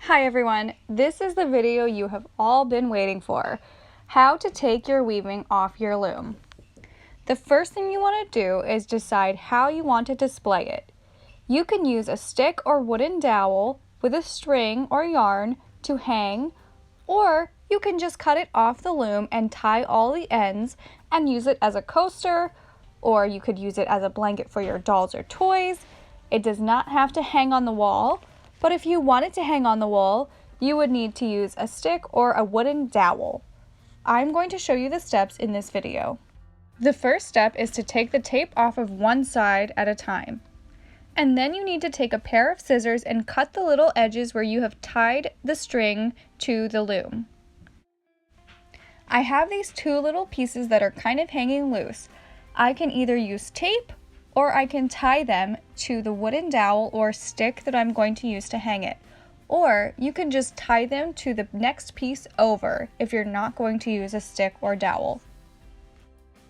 Hi everyone, this is the video you have all been waiting for, how to take your weaving off your loom. The first thing you want to do is decide how you want to display it. You can use a stick or wooden dowel with a string or yarn to hang, or you can just cut it off the loom and tie all the ends and use it as a coaster, or you could use it as a blanket for your dolls or toys. It does not have to hang on the wall. But if you want it to hang on the wall, you would need to use a stick or a wooden dowel. I'm going to show you the steps in this video. The first step is to take the tape off of one side at a time. And then you need to take a pair of scissors and cut the little edges where you have tied the string to the loom. I have these two little pieces that are kind of hanging loose. I can either use tape or I can tie them to the wooden dowel or stick that I'm going to use to hang it. Or you can just tie them to the next piece over if you're not going to use a stick or dowel.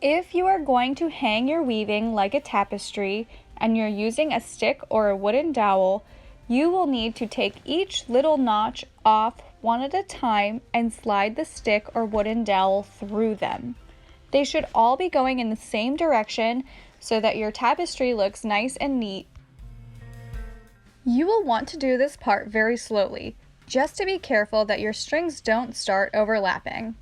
If you are going to hang your weaving like a tapestry and you're using a stick or a wooden dowel, you will need to take each little notch off one at a time and slide the stick or wooden dowel through them. They should all be going in the same direction so that your tapestry looks nice and neat. You will want to do this part very slowly, just to be careful that your strings don't start overlapping.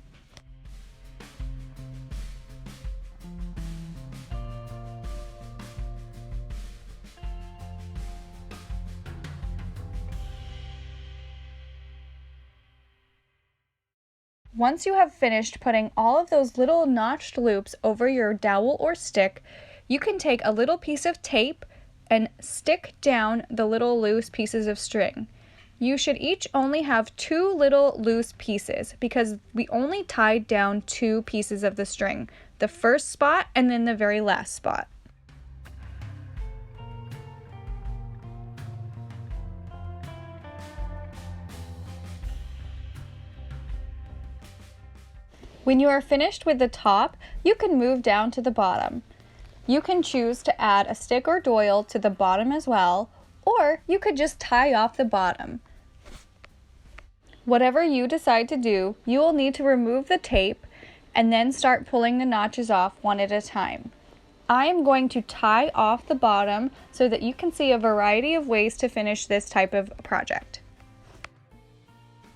Once you have finished putting all of those little notched loops over your dowel or stick, you can take a little piece of tape and stick down the little loose pieces of string. You should each only have two little loose pieces because we only tied down two pieces of the string, the first spot and then the very last spot. When you are finished with the top, you can move down to the bottom. You can choose to add a stick or doil to the bottom as well, or you could just tie off the bottom. Whatever you decide to do, you will need to remove the tape and then start pulling the notches off one at a time. I am going to tie off the bottom so that you can see a variety of ways to finish this type of project.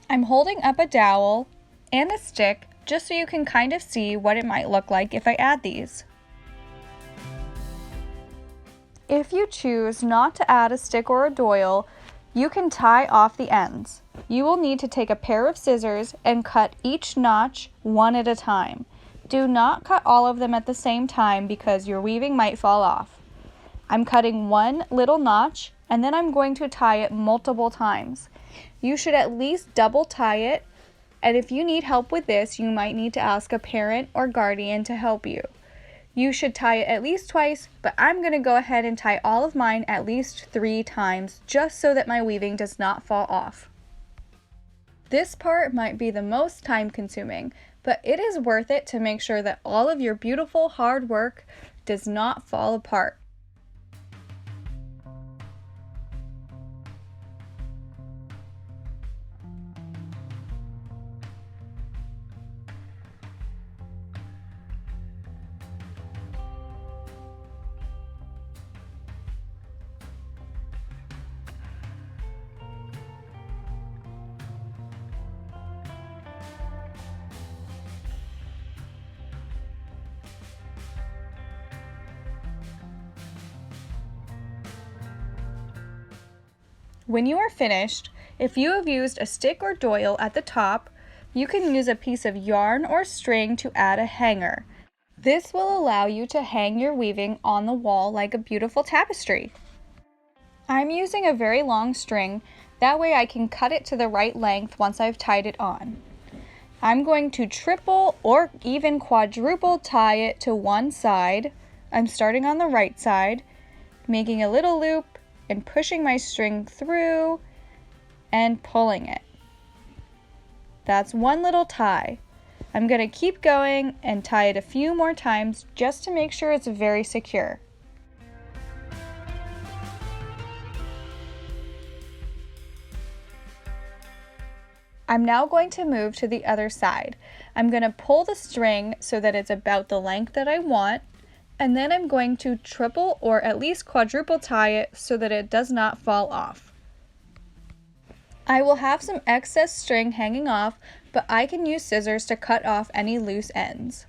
I'm holding up a dowel and a stick just so you can kind of see what it might look like if I add these. If you choose not to add a stick or a doil, you can tie off the ends. You will need to take a pair of scissors and cut each notch one at a time. Do not cut all of them at the same time because your weaving might fall off. I'm cutting one little notch and then I'm going to tie it multiple times. You should at least double tie it, and if you need help with this, you might need to ask a parent or guardian to help you. You should tie it at least twice, but I'm going to go ahead and tie all of mine at least 3 times, just so that my weaving does not fall off. This part might be the most time consuming, but it is worth it to make sure that all of your beautiful hard work does not fall apart. When you are finished, if you have used a stick or doil at the top, you can use a piece of yarn or string to add a hanger. This will allow you to hang your weaving on the wall like a beautiful tapestry. I'm using a very long string, that way I can cut it to the right length once I've tied it on. I'm going to triple or even quadruple tie it to one side. I'm starting on the right side, making a little loop and pushing my string through and pulling it. That's one little tie. I'm going to keep going and tie it a few more times just to make sure it's very secure. I'm now going to move to the other side. I'm going to pull the string so that it's about the length that I want, and then I'm going to triple or at least quadruple tie it so that it does not fall off. I will have some excess string hanging off, but I can use scissors to cut off any loose ends.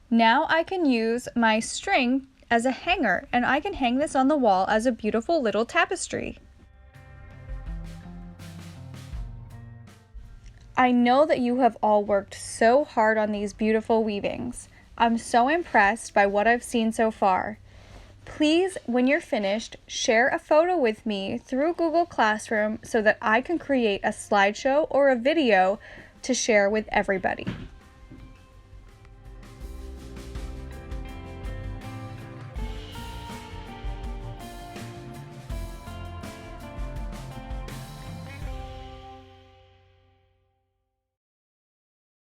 Now I can use my string as a hanger, and I can hang this on the wall as a beautiful little tapestry. I know that you have all worked so hard on these beautiful weavings. I'm so impressed by what I've seen so far. Please, when you're finished, share a photo with me through Google Classroom so that I can create a slideshow or a video to share with everybody.